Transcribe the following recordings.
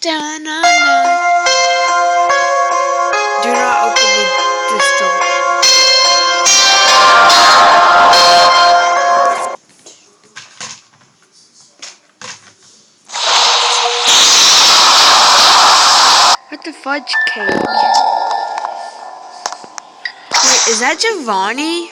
Dun, dun, dun. Do not open this door. What the fudge cake? Wait, is that Giovanni?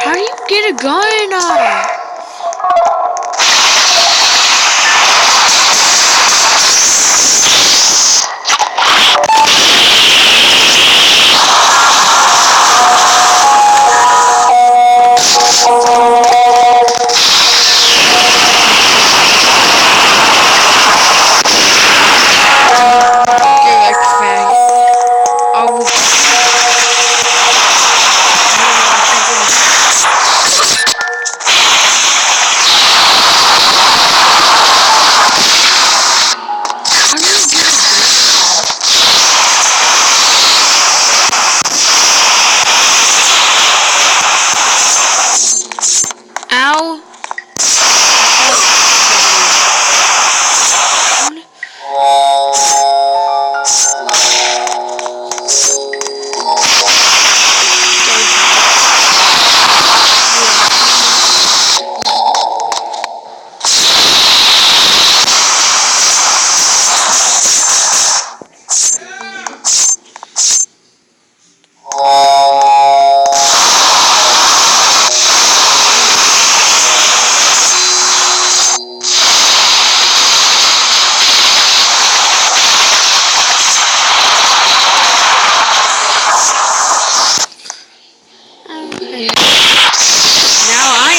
How do you get a gun? Get back, faggot. I will. How do you get a gun? Ow. Okay. Now I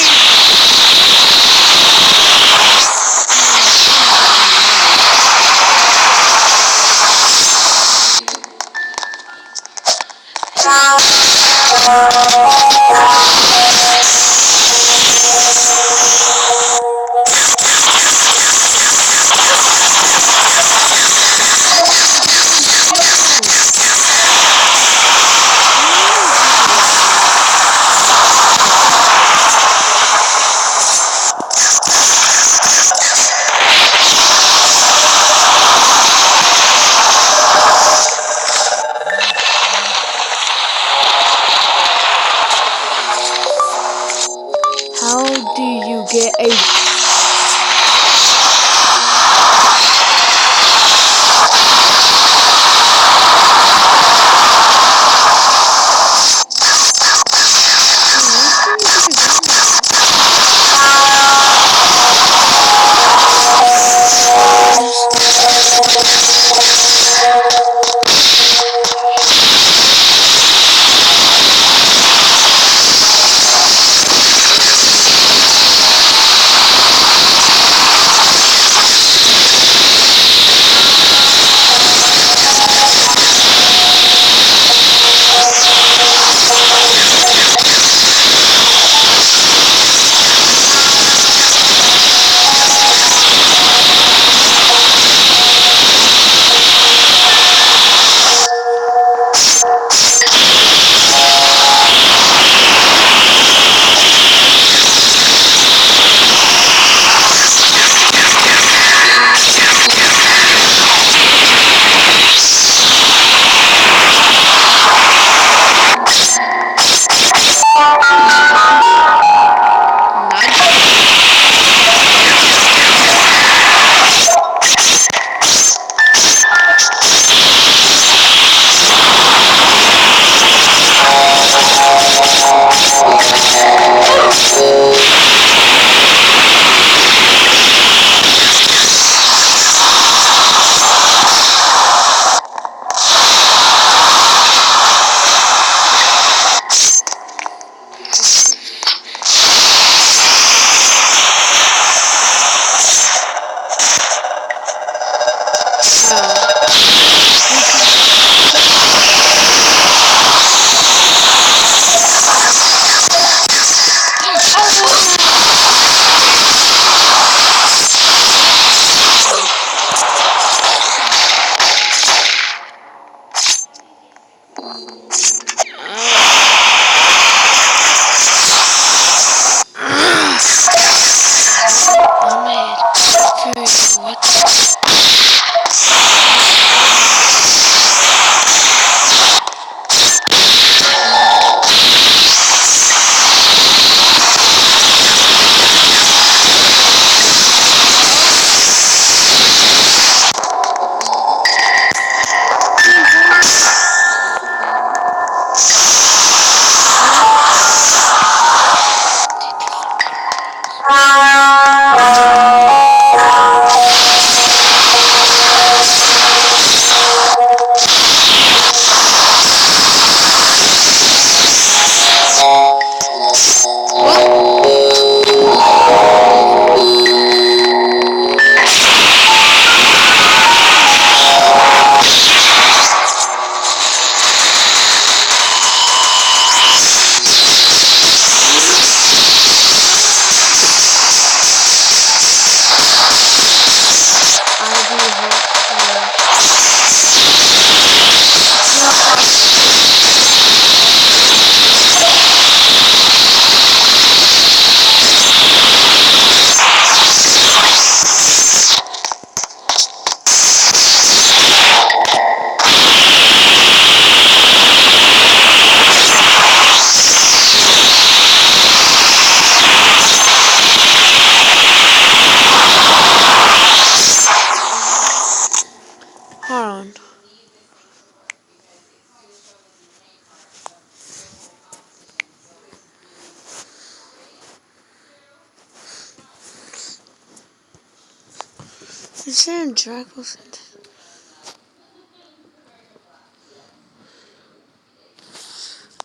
Is there a Draco Center?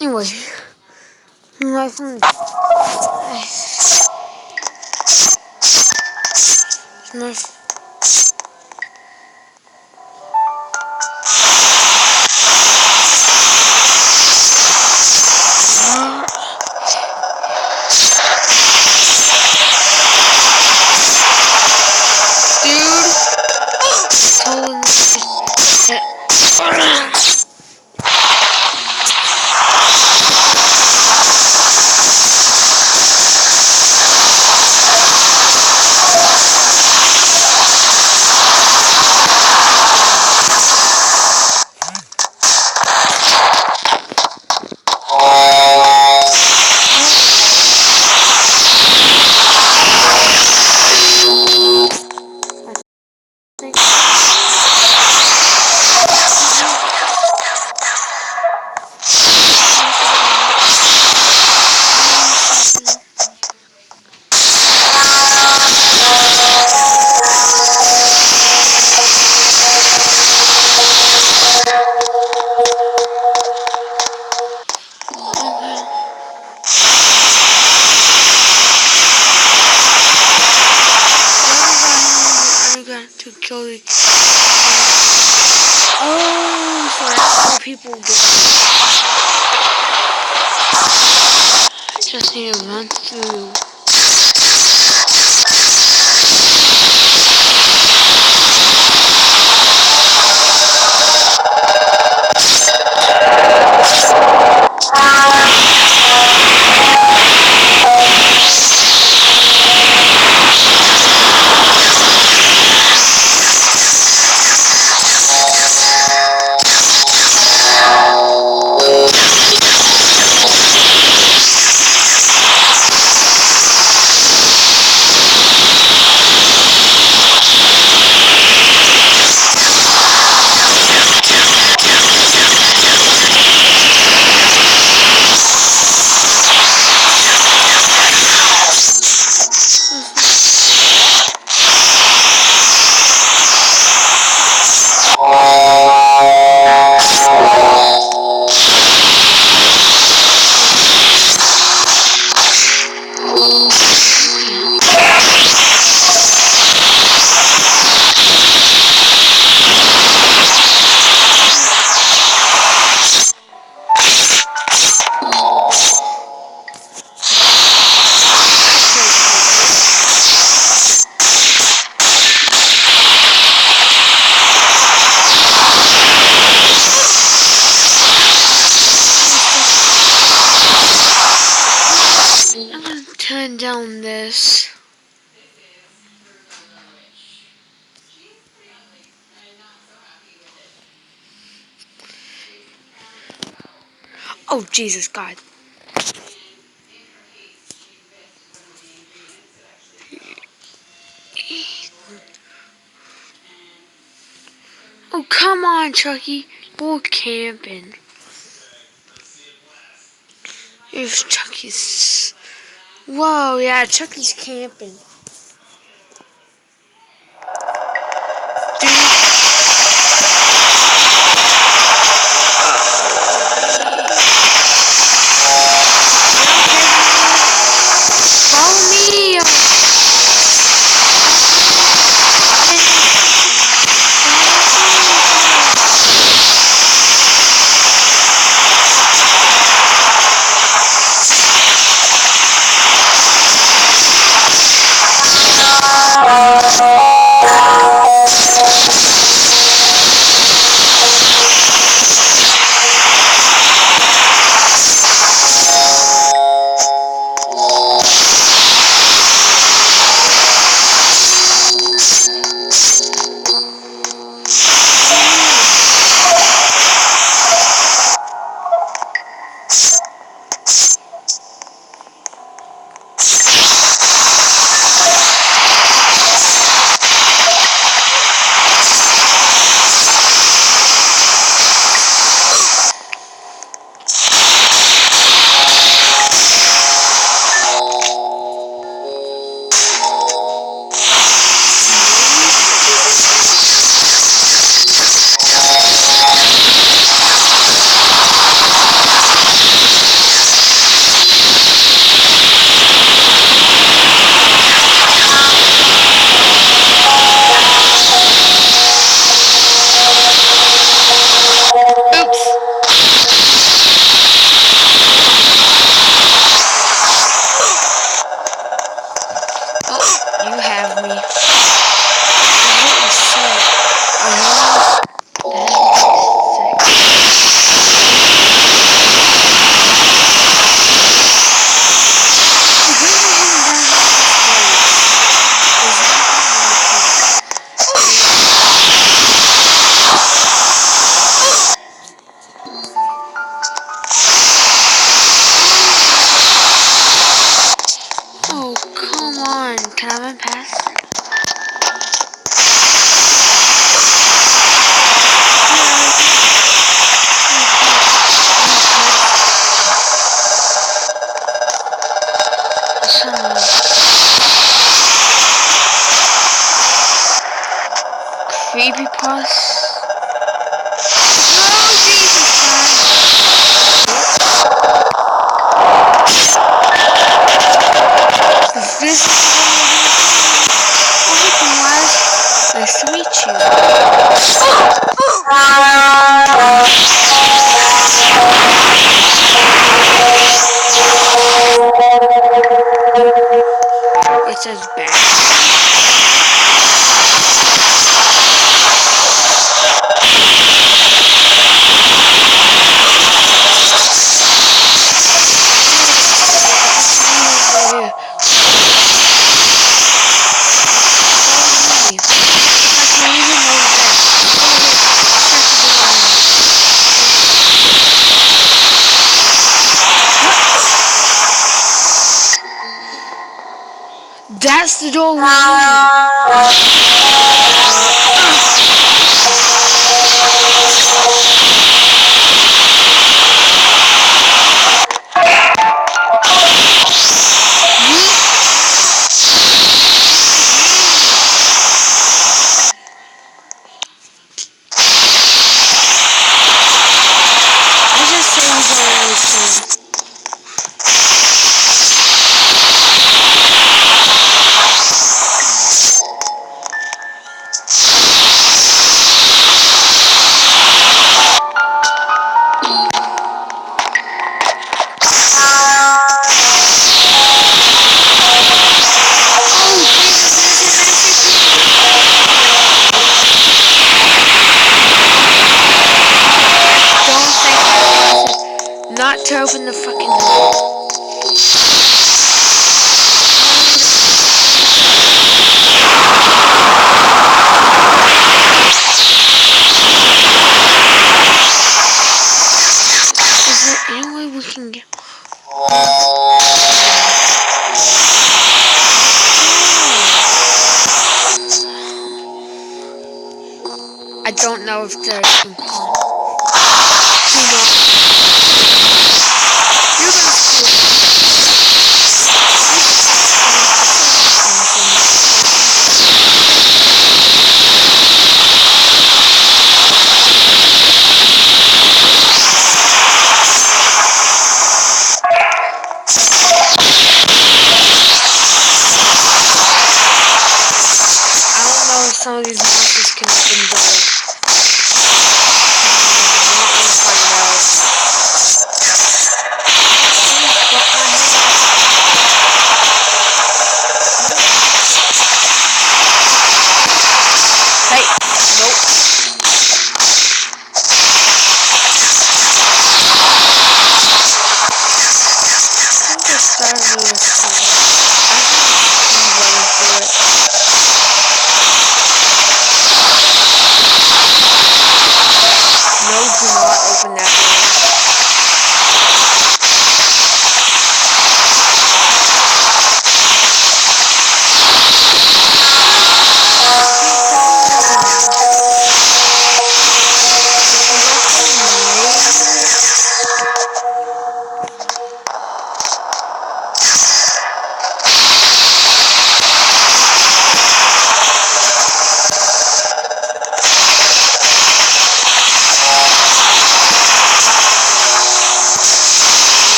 Anyway, my phone. My to kill the. Oh, so that's how people get. Just need to run through. Turn down this. Oh, Jesus God. Oh, come on, Chucky. We're camping. Here's Chucky's. Whoa, yeah, Chucky's camping. Follow me. Cross. No, Jesus Christ. This is everything was. Nice to meet you. It says back. That's the door we need. I just say he's always cool. Not to open the fucking door. Is there any way we can get... I don't know if there's some... You're gonna screw it. I don't know if some of these monsters can open doors.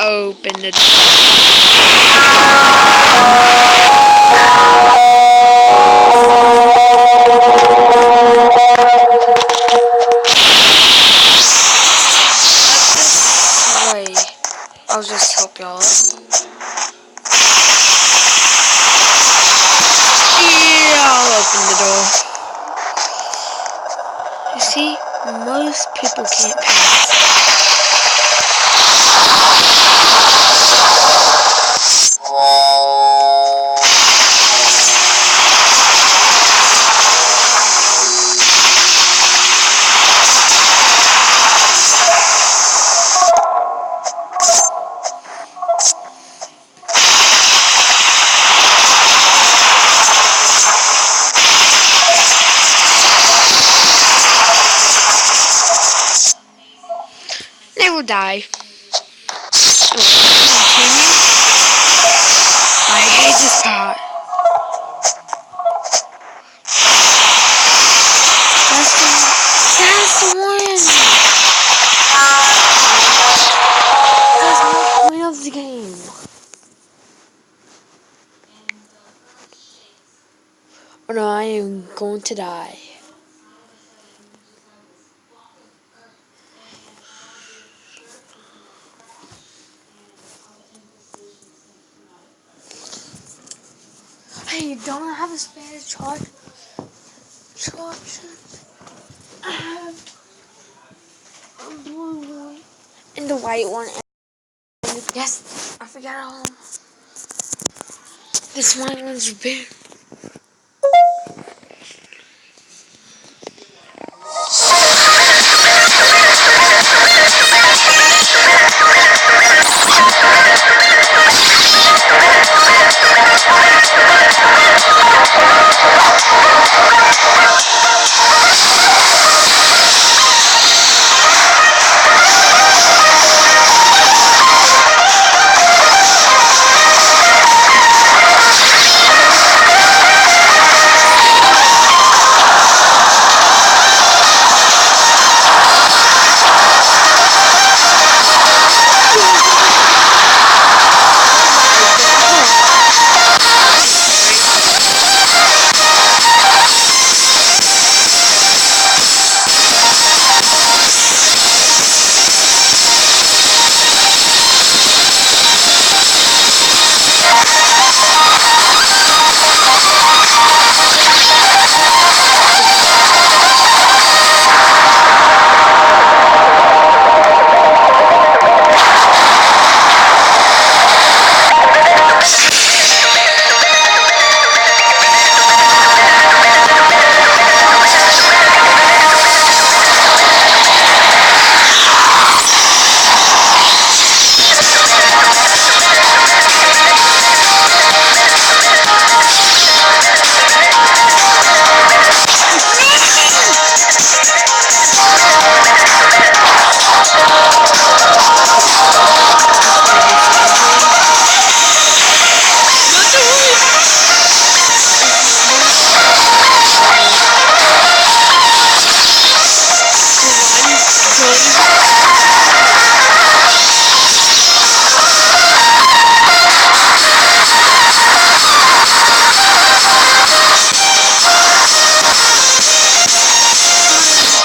Open the door. I'll just help y'all out. Yeah, I'll open the door. You see, most people can't pass. will die. Continue. I hate this part. That's the one. That's the point of the game. Oh no, I am going to die. Hey, don't I have a spare charge? I have a blue one and the white one. Yes, I forgot all. This white one's big.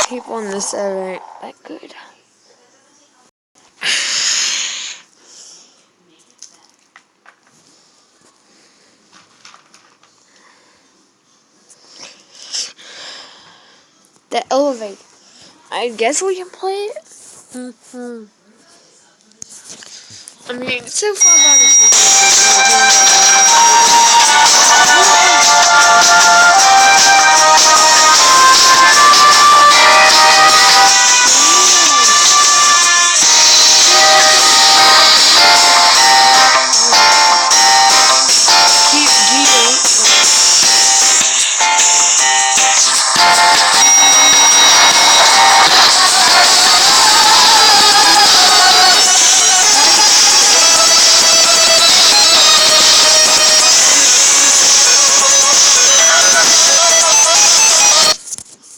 People on this server ain't that good. The elevator. I guess we can play it. I mean, so far about keep G8.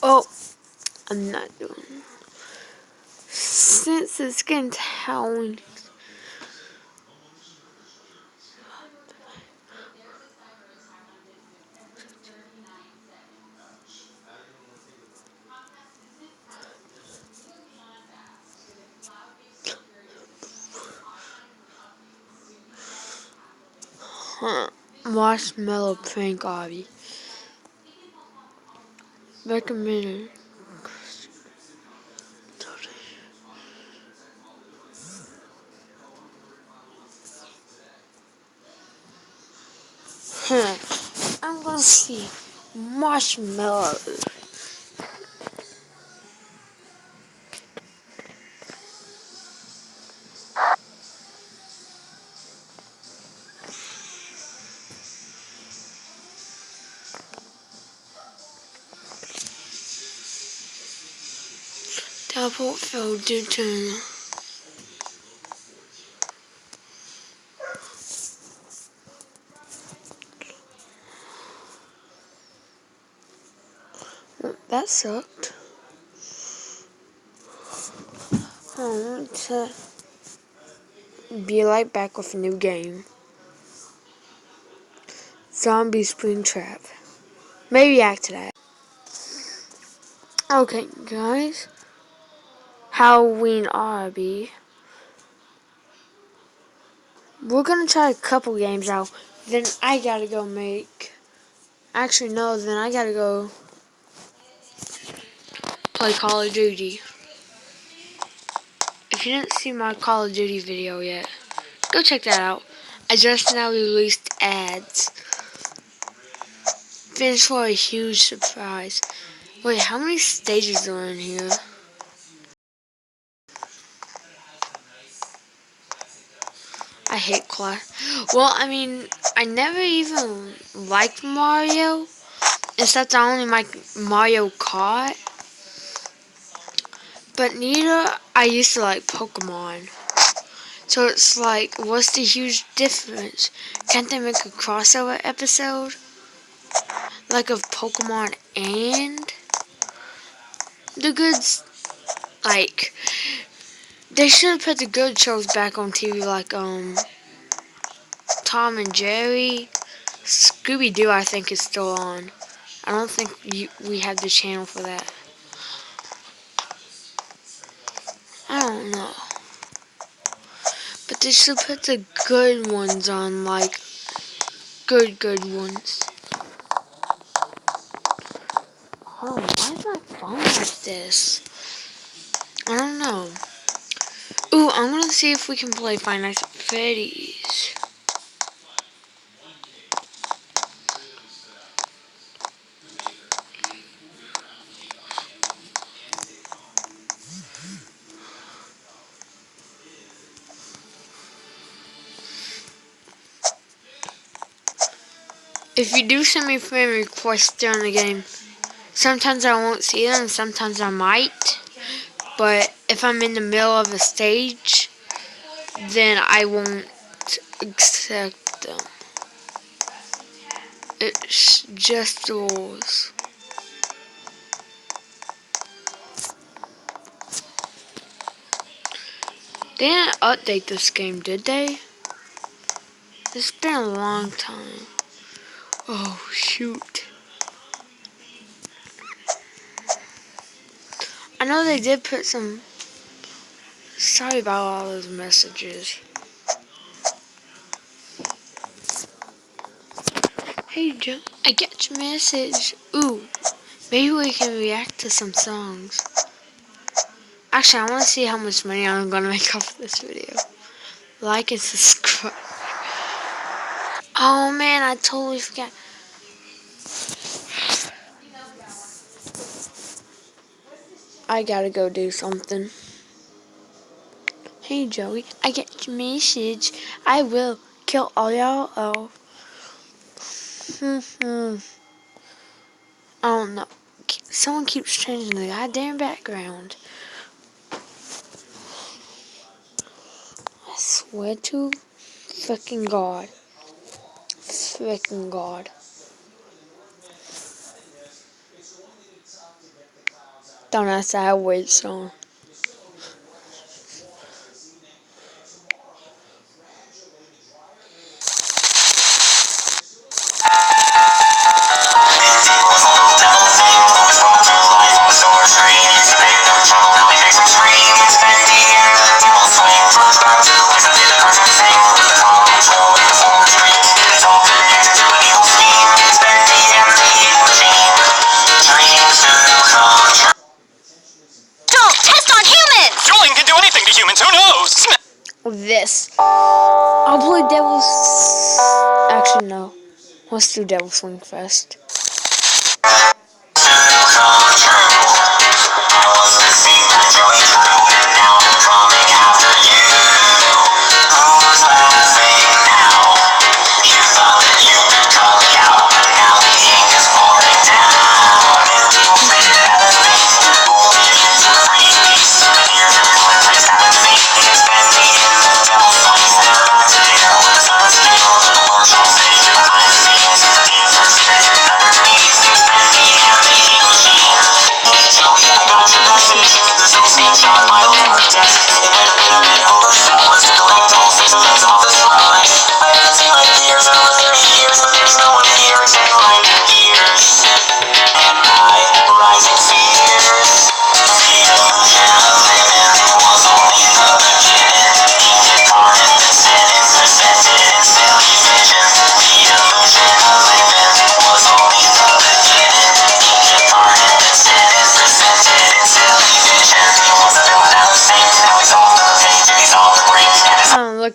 Oh, I'm not doing it. Since it's getting Halloween. Marshmallow prank obby. Recommended. I'm gonna see marshmallow. Double filtered tuna. Well, that sucked. To be right back with a new game. Zombie Springtrap. Maybe react to that. Okay, guys. Halloween RB. We're gonna try a couple games out. Then I gotta go make. Actually, no. Then I gotta go play Call of Duty. If you didn't see my Call of Duty video yet, go check that out. I just now released ads. Finished for a huge surprise. Wait, how many stages are in here? I hate Clash. Well, I mean, I never even liked Mario. Except I only like Mario Kart. But neither I used to like Pokemon. So it's like, what's the huge difference? Can't they make a crossover episode? Like of Pokemon and the goods? Like, they should have put the good shows back on TV like, Tom and Jerry. Scooby-Doo, I think, is still on. I don't think we have the channel for that. I don't know. But they should put the good ones on, like, good ones. Oh, why is my phone like this? I don't know. Ooh, I'm gonna see if we can play Five Nights at Freddy's. If you do send me friend requests during the game, sometimes I won't see them, sometimes I might. But if I'm in the middle of a stage, then I won't accept them. It's just the rules. They didn't update this game, did they? It's been a long time. Oh, shoot. I know they did put some... Sorry about all those messages. Hey, Joe, I get your message. Ooh, maybe we can react to some songs. Actually, I want to see how much money I'm going to make off of this video. Like and subscribe. Oh, man, I totally forgot. I gotta go do something. Hey, Joey, I get your message. I will kill all y'all. Oh. I don't know. Someone keeps changing the goddamn background. I swear to fucking God. Freaking God. Don't ask that wait song. This. I'll play Devil's... Actually, no. Let's do Devil Swing first.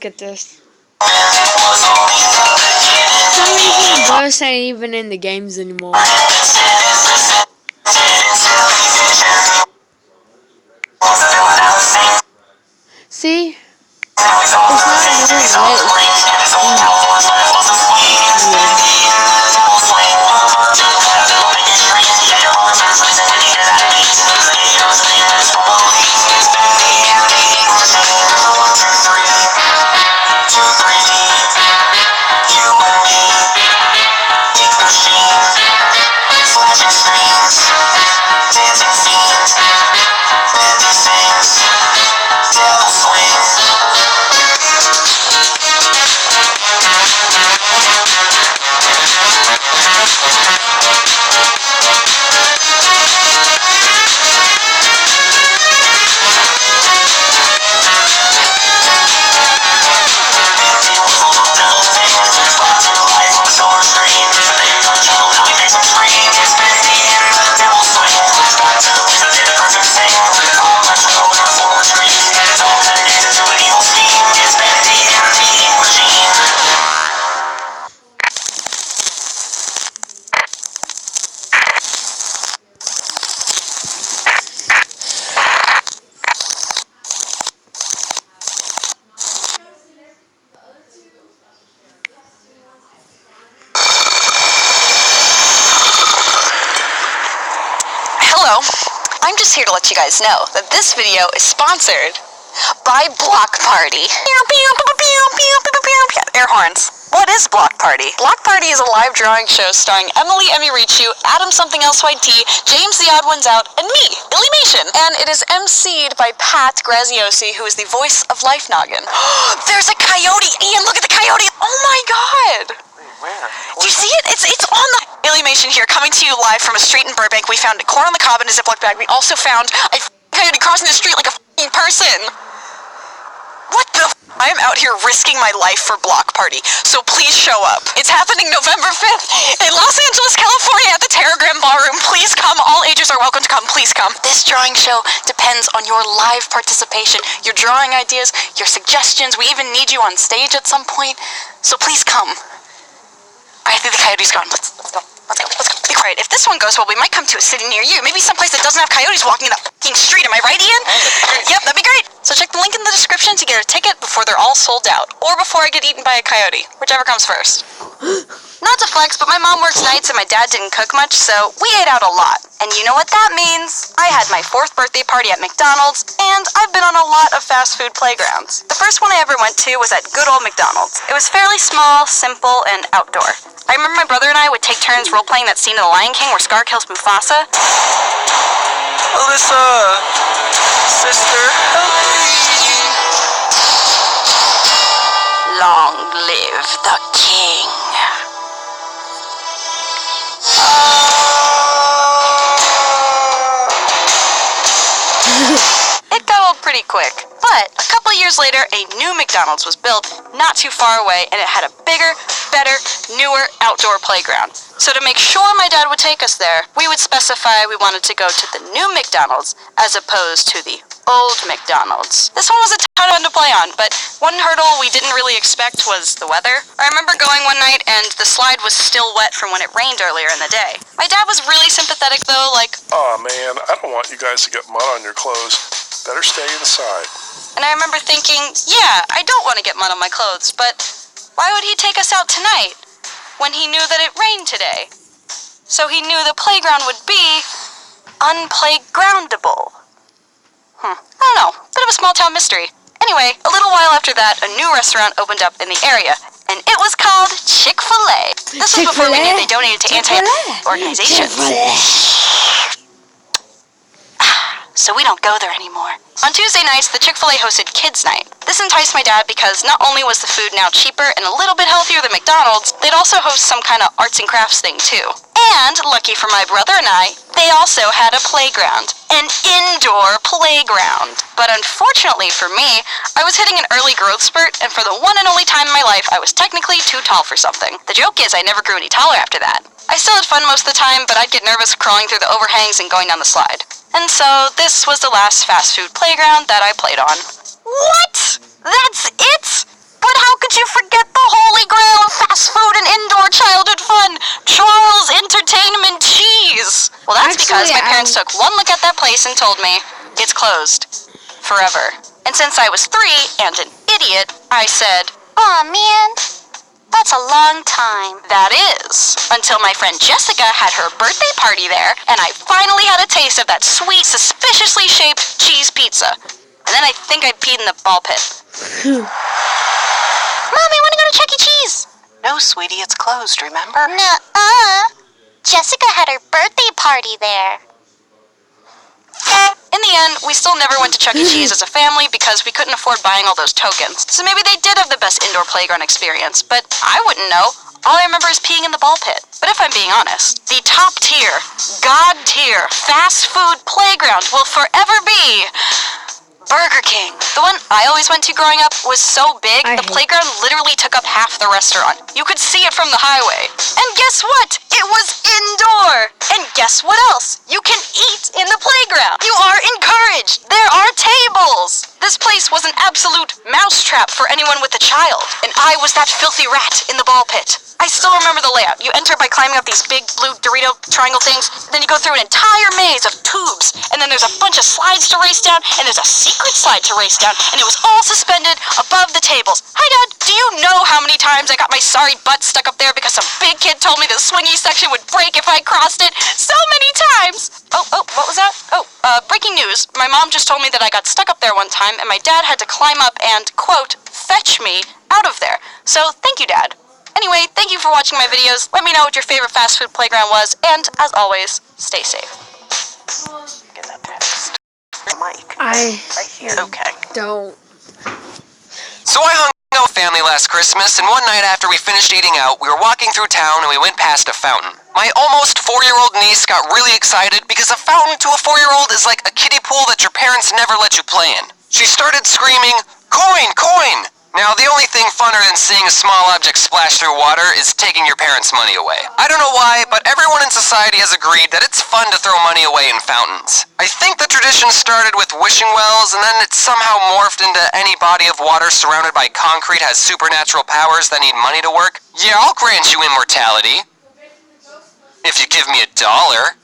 look at this. For some reason, the bus ain't even in the games anymore. See? It's not Hello, I'm just here to let you guys know that this video is sponsored by Block Party. Air horns. What is Block Party? Block Party is a live drawing show starring Emily Emirichu, Adam Something Else YT, James the Odd Ones Out, and me, Illymation. And it is emceed by Pat Graziosi, who is the voice of Life Noggin. There's a coyote! Ian, look at the coyote! Oh my god! Where? Do you see it? It's on the Illymation here, coming to you live from a street in Burbank. We found corn on the cob in a Ziploc bag. We also found a coyote crossing the street like a person. What the I am out here risking my life for Block Party, so please show up. It's happening November 5th in Los Angeles, California at the Terragram Ballroom. Please come. All ages are welcome to come. Please come. This drawing show depends on your live participation, your drawing ideas, your suggestions. We even need you on stage at some point, so please come. I think the coyote's gone. Let's go. Let's go. Be quiet. If this one goes well, we might come to a city near you. Maybe someplace that doesn't have coyotes walking in that fucking street. Am I right, Ian? Yep, that'd be great. So check the link in the description to get a ticket before they're all sold out. Or before I get eaten by a coyote. Whichever comes first. Not to flex, but my mom works nights and my dad didn't cook much, so we ate out a lot. And you know what that means? I had my 4th birthday party at McDonald's, and I've been on a lot of fast food playgrounds. The first one I ever went to was at good old McDonald's. It was fairly small, simple, and outdoor. I remember my brother and I would take turns role-playing that scene in The Lion King where Scar kills Mufasa. Alyssa! Sister, help me! Long live the king. It got old pretty quick. But a couple years later, a new McDonald's was built not too far away, and it had a bigger, better, newer outdoor playground. So to make sure my dad would take us there, we would specify we wanted to go to the new McDonald's as opposed to the old McDonald's. This one was a ton of fun to play on, but one hurdle we didn't really expect was the weather. I remember going one night and the slide was still wet from when it rained earlier in the day. My dad was really sympathetic though, like, Aw man, I don't want you guys to get mud on your clothes. Better stay inside. and I remember thinking, yeah, I don't want to get mud on my clothes, but why would he take us out tonight when he knew that it rained today? So he knew the playground would be unplaygroundable. I don't know, bit of a small town mystery. Anyway, a little while after that, a new restaurant opened up in the area, and it was called Chick-fil-A. This was before we knew they donated to anti-organizations. So we don't go there anymore. On Tuesday nights, the Chick-fil-A hosted Kids Night. This enticed my dad because not only was the food now cheaper and a little bit healthier than McDonald's, they'd also host some kind of arts and crafts thing too. And, lucky for my brother and I, they also had a playground. An indoor playground. But unfortunately for me, I was hitting an early growth spurt, and for the one and only time in my life, I was technically too tall for something. The joke is I never grew any taller after that. I still had fun most of the time, but I'd get nervous crawling through the overhangs and going down the slide. And so, this was the last fast food playground that I played on. What? That's it? But how could you forget the holy grail of fast food and indoor childhood fun? Charles Entertainment Cheese! Well, that's because my parents took one look at that place and told me, it's closed. Forever. And since I was 3 and an idiot, I said, aw, man, that's a long time. That is. Until my friend Jessica had her birthday party there, and I finally had a taste of that sweet, suspiciously shaped cheese pizza. And then I think I peed in the ball pit. Mom, I want to go to Chuck E. Cheese. No, sweetie, it's closed, remember? Nuh-uh. Jessica had her birthday party there. In the end, we still never went to Chuck E. Cheese as a family because we couldn't afford buying all those tokens. So maybe they did have the best indoor playground experience, but I wouldn't know. All I remember is peeing in the ball pit. But if I'm being honest, the top tier, God tier, fast food playground will forever be Burger King. The one I always went to growing up was so big, the playground literally took up half the restaurant. You could see it from the highway. And guess what? It was indoor. And guess what else? You can eat in the playground. You are encouraged. There are tables. This place was an absolute mousetrap for anyone with a child. And I was that filthy rat in the ball pit. I still remember the layout. You enter by climbing up these big blue Dorito triangle things, then you go through an entire maze of tubes, and then there's a bunch of slides to race down, and there's a secret slide to race down, and it was all suspended above the tables. Hi, Dad. Do you know how many times I got my sorry butt stuck up there because some big kid told me the swingy section would break if I crossed it? So many times! Oh, what was that? Breaking news. My mom just told me that I got stuck up there one time, and my dad had to climb up and, quote, fetch me out of there. So, thank you, Dad. Anyway, thank you for watching my videos. Let me know what your favorite fast food playground was, and as always, stay safe. Get that text. Mike. I Right here. Okay. don't. So I hung out with family last Christmas, and one night after we finished eating out, we were walking through town and we went past a fountain. My almost 4-year-old niece got really excited because a fountain to a 4-year-old is like a kiddie pool that your parents never let you play in. She started screaming, "Coin! Coin!" Now, the only thing funner than seeing a small object splash through water is taking your parents' money away. I don't know why, but everyone in society has agreed that it's fun to throw money away in fountains. I think the tradition started with wishing wells, and then it somehow morphed into any body of water surrounded by concrete has supernatural powers that need money to work. Yeah, I'll grant you immortality. If you give me $1.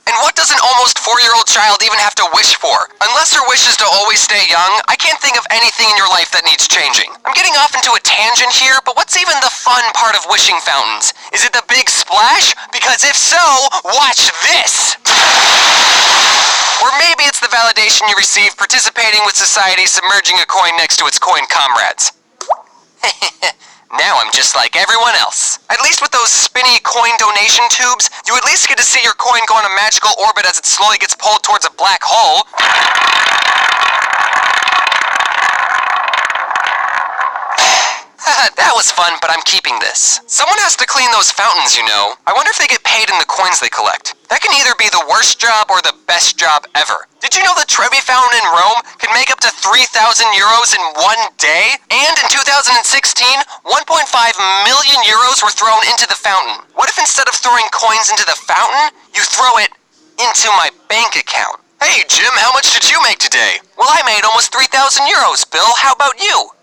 And what does an almost 4-year-old child even have to wish for? Unless her wish is to always stay young, I can't think of anything in your life that needs changing. I'm getting off into a tangent here, but what's even the fun part of wishing fountains? Is it the big splash? Because if so, watch this! Or maybe it's the validation you receive participating with society submerging a coin next to its coin comrades. Now I'm just like everyone else. At least with those spinny coin donation tubes, you at least get to see your coin go on a magical orbit as it slowly gets pulled towards a black hole. That was fun, but I'm keeping this. Someone has to clean those fountains, you know. I wonder if they get paid in the coins they collect. That can either be the worst job or the best job ever. Did you know the Trevi Fountain in Rome can make up to 3,000 euros in one day? And in 2016, 1.5 million euros were thrown into the fountain. What if instead of throwing coins into the fountain, you throw it into my bank account? Hey, Jim, how much did you make today? Well, I made almost 3,000 euros, Bill. How about you?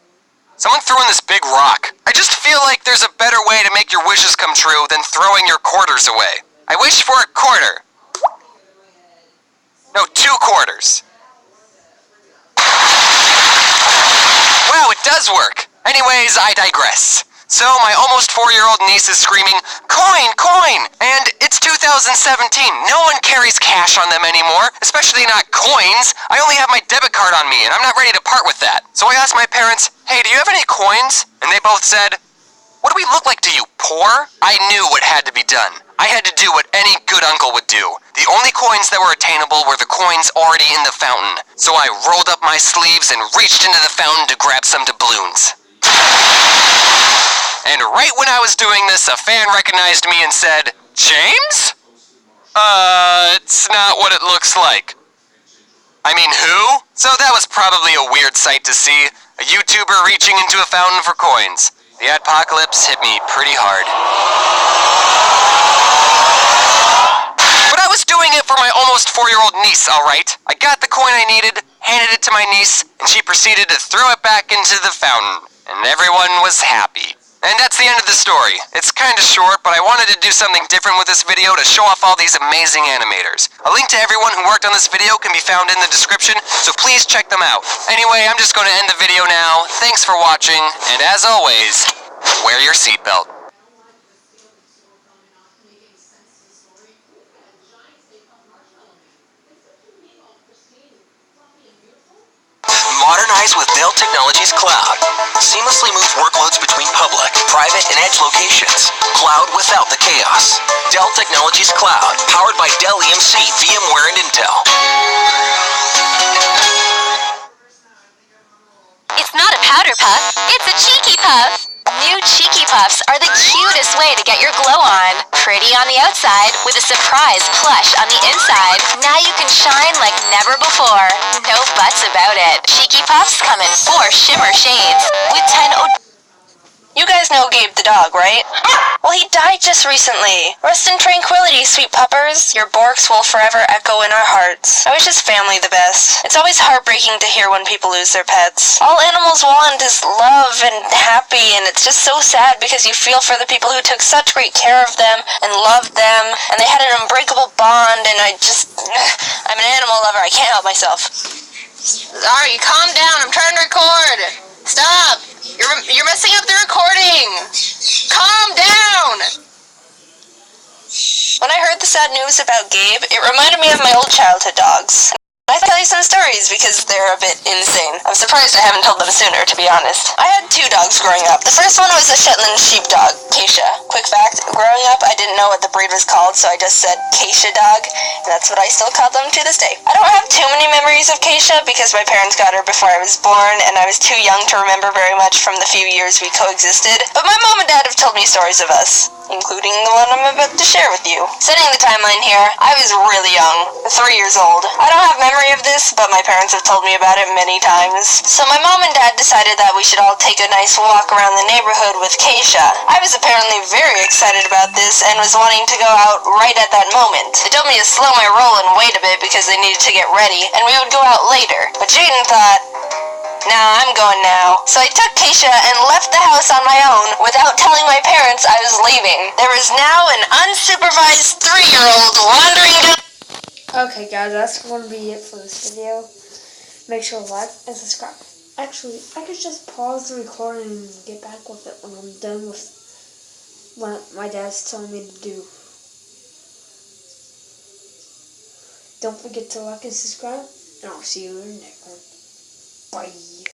Someone threw in this big rock. I just feel like there's a better way to make your wishes come true than throwing your quarters away. I wish for a quarter. No, 2 quarters. Wow, it does work. Anyways, I digress. So, my almost 4-year-old niece is screaming, "Coin, coin!" And it's 2017. No one carries cash on them anymore, especially not coins. I only have my debit card on me, and I'm not ready to part with that. So I asked my parents, "Hey, do you have any coins?" And they both said, "What do we look like to you, poor?" I knew what had to be done. I had to do what any good uncle would do. The only coins that were attainable were the coins already in the fountain. So I rolled up my sleeves and reached into the fountain to grab some doubloons. And right when I was doing this, a fan recognized me and said, "James? It's not what it looks like." I mean, who? So that was probably a weird sight to see. A YouTuber reaching into a fountain for coins. The adpocalypse hit me pretty hard. But I was doing it for my almost 4-year-old niece, alright? I got the coin I needed, handed it to my niece, and she proceeded to throw it back into the fountain. and everyone was happy. And that's the end of the story. It's kinda short, but I wanted to do something different with this video to show off all these amazing animators. A link to everyone who worked on this video can be found in the description, so please check them out. Anyway, I'm just gonna end the video now. Thanks for watching, and as always, wear your seatbelt. Modernize with Dell Technologies Cloud. Seamlessly move workloads between public, private, and edge locations. Cloud without the chaos. Dell Technologies Cloud, powered by Dell EMC, VMware, and Intel. It's not a powder puff, it's a cheeky puff. New Cheeky Puffs are the cutest way to get your glow on. Pretty on the outside with a surprise plush on the inside. Now you can shine like never before. No buts about it. Cheeky Puffs come in 4 shimmer shades with 10 You guys know Gabe the dog, right? Well, he died just recently. Rest in tranquility, sweet puppers. Your borks will forever echo in our hearts. I wish his family the best. It's always heartbreaking to hear when people lose their pets. All animals want is love and happy, and it's just so sad because you feel for the people who took such great care of them and loved them, and they had an unbreakable bond, and I'm an animal lover. I can't help myself. Sorry, calm down. I'm trying to record. Stop. You're messing up the recording! Calm down! When I heard the sad news about Gabe, it reminded me of my old childhood dogs. I thought I'd tell you some stories because they're a bit insane. I'm surprised I haven't told them sooner, to be honest. I had 2 dogs growing up. The first one was a Shetland sheepdog, Keisha. Quick fact, growing up I didn't know what the breed was called, so I just said Keisha dog, and that's what I still call them to this day. I don't have too many memories of Keisha because my parents got her before I was born, and I was too young to remember very much from the few years we coexisted. But my mom and dad have told me stories of us, including the one I'm about to share with you. Setting the timeline here, I was really young, 3 years old. I don't have memory of this, but my parents have told me about it many times. So my mom and dad decided that we should all take a nice walk around the neighborhood with Keisha. I was apparently very excited about this and was wanting to go out right at that moment. They told me to slow my roll and wait a bit because they needed to get ready, and we would go out later. But Jaden thought, nah, I'm going now. So I took Keisha and left the house on my own without telling my parents I was leaving. There was now an unsupervised 3-year-old wandering down. Okay guys, that's going to be it for this video. Make sure to like and subscribe. Actually, I could just pause the recording and get back with it when I'm done with what my dad's telling me to do. Don't forget to like and subscribe, and I'll see you in the next one. Bye.